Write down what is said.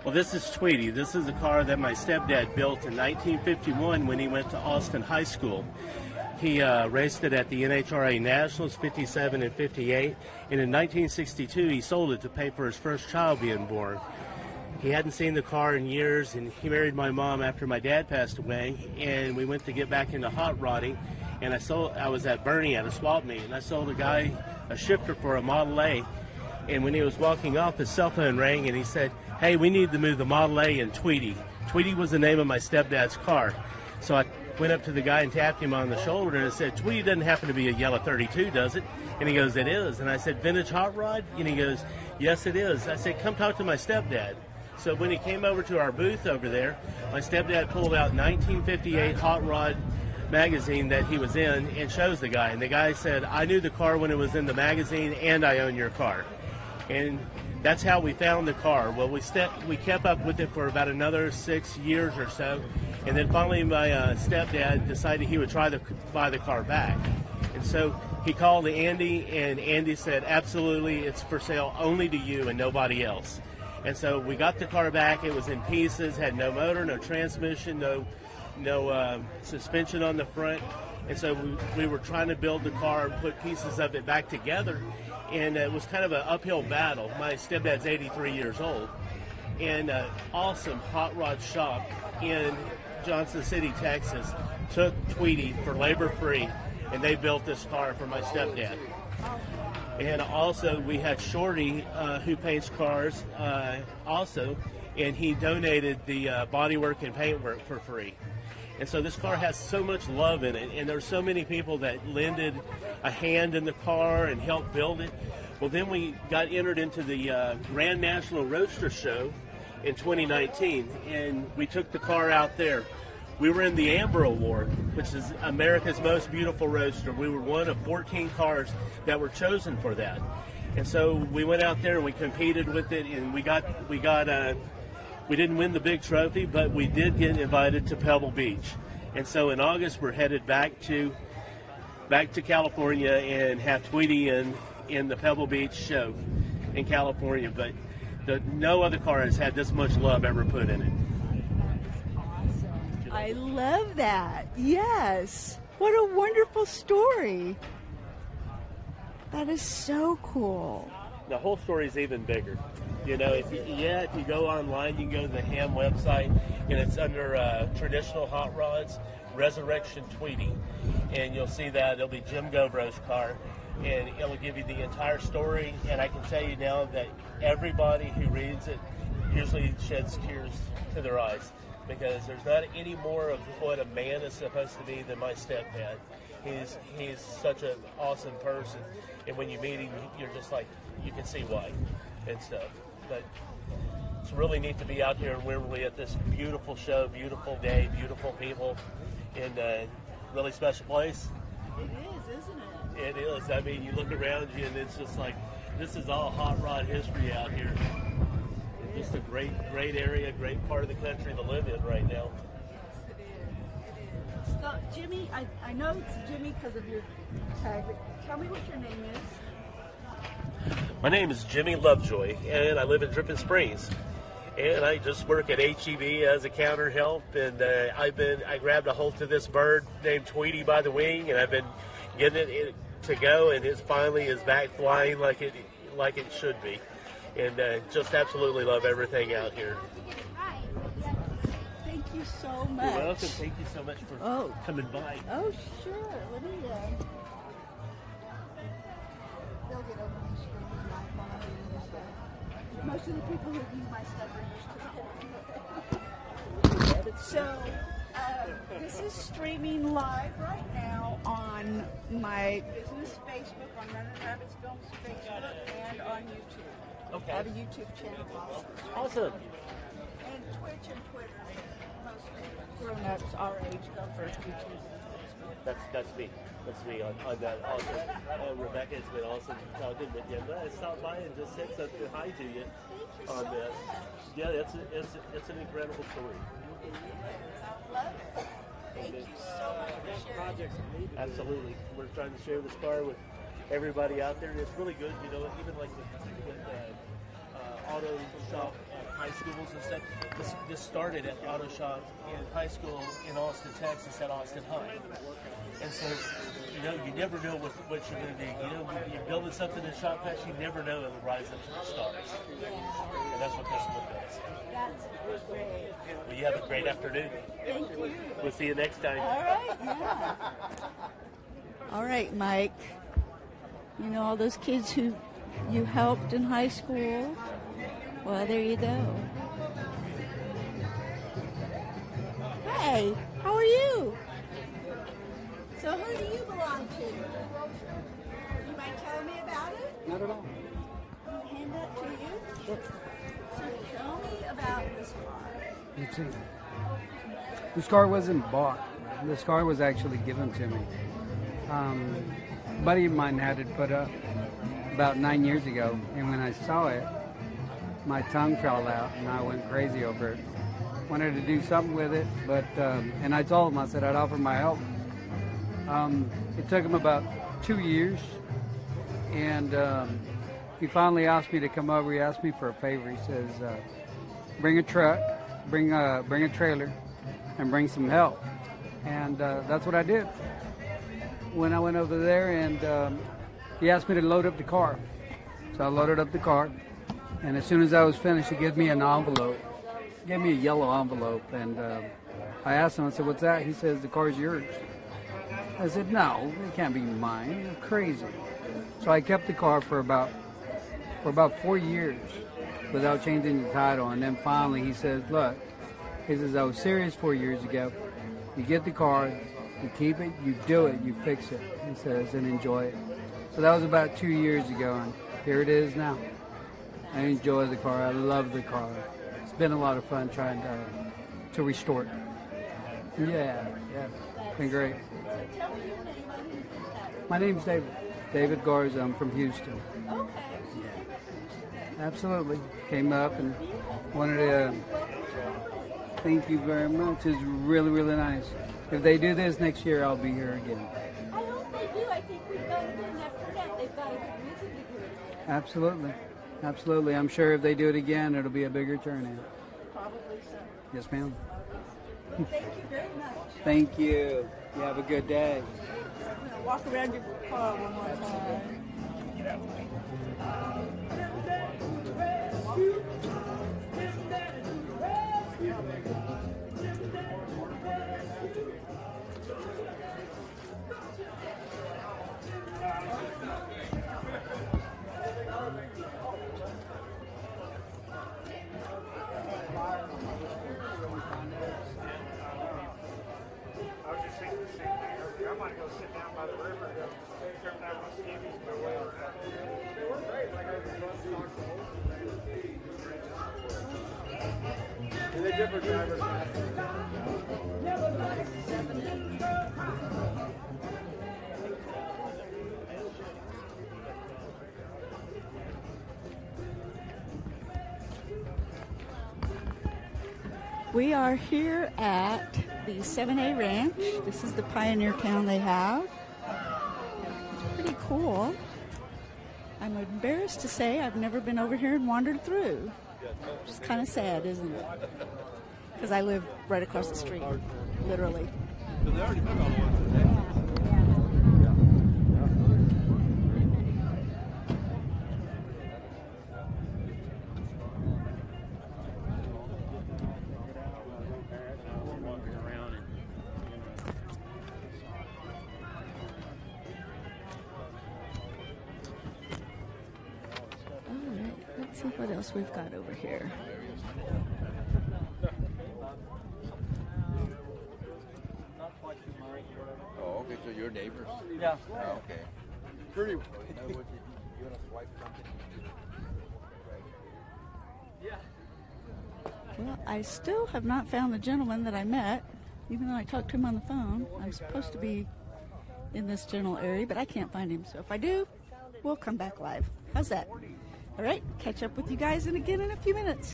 Well, this is Tweety. This is a car that my stepdad built in 1951 when he went to Austin High School. He raced it at the NHRA Nationals 57 and 58, and in 1962 he sold it to pay for his first child being born. He hadn't seen the car in years, and he married my mom after my dad passed away, and we went to get back into hot rodding, and I was at Bernie at a swap meet, and I sold a guy a shifter for a Model A, and when he was walking off, his cell phone rang, and he said, "Hey, we need to move the Model A in Tweety." Tweety was the name of my stepdad's car. So I went up to the guy and tapped him on the shoulder and I said, "Tweety doesn't happen to be a yellow 32, does it?" And he goes, "It is." And I said, "Vintage hot rod?" And he goes, "Yes, it is." I said, "Come talk to my stepdad." So when he came over to our booth over there, my stepdad pulled out 1958 Hot Rod magazine that he was in and shows the guy. And the guy said, "I knew the car when it was in the magazine, and I own your car." And that's how we found the car. Well, we kept up with it for about another 6 years or so, and then finally my stepdad decided he would try to buy the car back. And so he called Andy, and Andy said, "Absolutely, it's for sale only to you and nobody else." And so we got the car back. It was in pieces, had no motor, no transmission, no suspension on the front. And so we were trying to build the car and put pieces of it back together. And it was kind of an uphill battle. My stepdad's 83 years old. And an awesome hot rod shop in Johnson City, Texas, took Tweety for labor free, and they built this car for my stepdad. And also we had Shorty, who paints cars also, and he donated the bodywork and paintwork for free. And so this car has so much love in it, and there's so many people that lended a hand in the car and helped build it. Well, then we got entered into the Grand National Roadster Show in 2019, and we took the car out there. We were in the Amber Award, which is America's Most Beautiful Roadster. We were one of 14 cars that were chosen for that. And so we went out there and we competed with it, and we didn't win the big trophy, but we did get invited to Pebble Beach. And so in August, we're headed back to California and have Tweety in the Pebble Beach show in California. But no other car has had this much love ever put in it. I love that. Yes. What a wonderful story. That is so cool. The whole story is even bigger. You know, if you go online, you can go to the Ham website, and it's under traditional hot rods, Resurrection Tweety, and you'll see that it'll be Jim Gobro's car, and it'll give you the entire story. And I can tell you now that everybody who reads it usually sheds tears to their eyes, because there's not any more of what a man is supposed to be than my stepdad. He's such an awesome person, and when you meet him, you're just like, you can see why and stuff. But it's really neat to be out here in Wimberley at this beautiful show, beautiful day, beautiful people, and a really special place. It is, isn't it? It is. I mean, you look around you, and it's just like, this is all hot rod history out here. It's just a great area, great part of the country to live in right now. Yes, it is. So, Jimmy, I know it's Jimmy because of your tag, but tell me what your name is. My name is Jimmy Lovejoy, and I live in Dripping Springs. And I just work at HEB as a counter help, and I grabbed a hold to this bird named Tweety by the wing, and I've been getting it to go, and it finally is back flying like it should be. And just absolutely love everything out here. Thank you so much. You're welcome. Thank you so much for coming by. Oh, sure. Let me they'll get over my screen and iPhone and stuff. Most of the people who view my stuff are used to it. So, this is streaming live right now on my business Facebook, on Running Rabbits Films Facebook, and on YouTube. Okay. I have a YouTube channel also. Awesome. And Twitch and Twitter. Most grown-ups our age go for YouTube. That's me. That's me on that. Also, Rebecca, it's been awesome talking with you. I stopped by and just said something hi to you. Thank you on so that. much. Yeah, it's an incredible story. I love it. Thank you so much for sharing. Absolutely. We're trying to share this car with everybody out there, and it's really good, you know, even like with auto shop high schools and stuff. This started at the auto shop in high school in Austin, Texas, at Austin High. And so, you never know what you're going to do. You're building something in shop patch, you never know it'll rise up to the stars. And that's what this one does. That's great. Well, you have a great afternoon. Thank you. We'll see you next time. All right, yeah. All right, Mike. You know all those kids who you helped in high school? Well, there you go. Hey, how are you? So who do you belong to? You mind telling me about it? Not at all. Can I hand that to you? Sure. So tell me about this car. Let's see. This car wasn't bought. This car was actually given to me. A buddy of mine had it put up about 9 years ago, and when I saw it, my tongue fell out, and I went crazy over it. Wanted to do something with it, but and I told him, I said I'd offer my help. It took him about 2 years, and he finally asked me to come over. He asked me for a favor. He says, bring a truck, bring a trailer, and bring some help. And that's what I did. When I went over there, and he asked me to load up the car. So I loaded up the car, and as soon as I was finished, he gave me an envelope. He gave me a yellow envelope, and I asked him, I said, what's that? He says, the car's yours. I said, no, it can't be mine. You're crazy. So I kept the car for about 4 years without changing the title. And then finally he says, look, he says, I was serious 4 years ago. You get the car, you keep it, you do it, you fix it. He says, and enjoy it. So that was about 2 years ago, and here it is now. I enjoy the car. I love the car. It's been a lot of fun trying to restore it. Yeah, it's been great. Tell me your name. I didn't get that. My name's David. David Garza. I'm from Houston. Okay. Absolutely. Came up and wanted to thank you very much. It's really, really nice. If they do this next year, I'll be here again. I hope they do. I think we've got a good enough turnout. They've got a good reason to do it. Absolutely. Absolutely. I'm sure if they do it again, it'll be a bigger turnout. Probably so. Yes, ma'am. Thank you very much. Thank you. You have a good day. I'm going to walk around your car one more time. I was just thinking the same thing. I might go sit down by the river and go turn down my skivvies and go way around. They were great. Like I was running talk the whole thing. And the different drivers. We are here at the 7A Ranch. This is the pioneer town they have. It's pretty cool. I'm embarrassed to say I've never been over here and wandered through. It's kind of sad, isn't it? Because I live right across the street, literally. Let's see what else we've got over here. Oh, okay, so you're neighbors? Yeah. Oh, okay. Pretty. You and his wife something? Well, I still have not found the gentleman that I met, even though I talked to him on the phone. I'm supposed to be in this general area, but I can't find him. So if I do, we'll come back live. How's that? All right, catch up with you guys again in a few minutes.